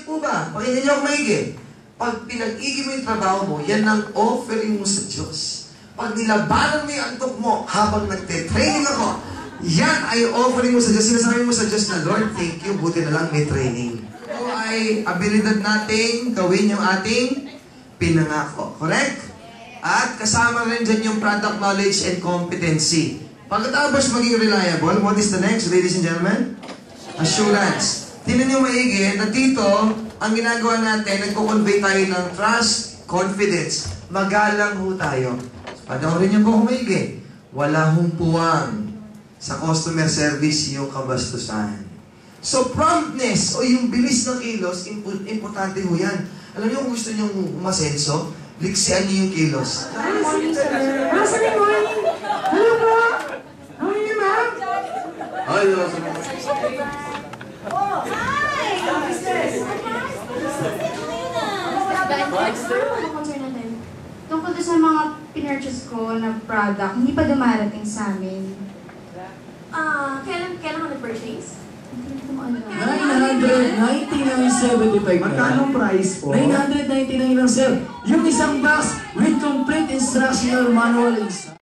po ba? Pakinggan niyo ako maigi. Pag pinag-igi mo yung trabaho mo, yan ang offering mo sa Diyos. Pag nilabanan mo yung antok mo habang nagte-training ako, yan ay offering mo sa Diyos. Sinasabi mo sa Diyos na, Lord, thank you, buti na lang may training. Ito ay abilidad nating gawin yung ating pinangako. Correct? At kasama rin dyan yung product knowledge and competency. Pagkatapos maging reliable, what is the next, ladies and gentlemen? Assurance. Tingnan niyo maigi na dito, ang ginagawa natin, nagko-convey tayo ng trust, confidence. Magalang ho tayo. Panoorin niyo po kung maigi. Wala hong puwang sa customer service yung kabastusan. So, promptness o yung bilis ng kilos, importante ho yan. Alam niyo kung gusto niyo umasenso, liksian niyo yung kilos. Good morning, sir. Good morning. Hello po. How are you, ma'am? Ay, Oh, hi! Tungkol sa mga pinurchase ko na product, hindi pa dumarating sa amin. Kailan ka nag-purchase? Hindi ko maalala. 999.75. Magkano price po? 999 lang, sir. Yung isang box with complete instructional manual inside.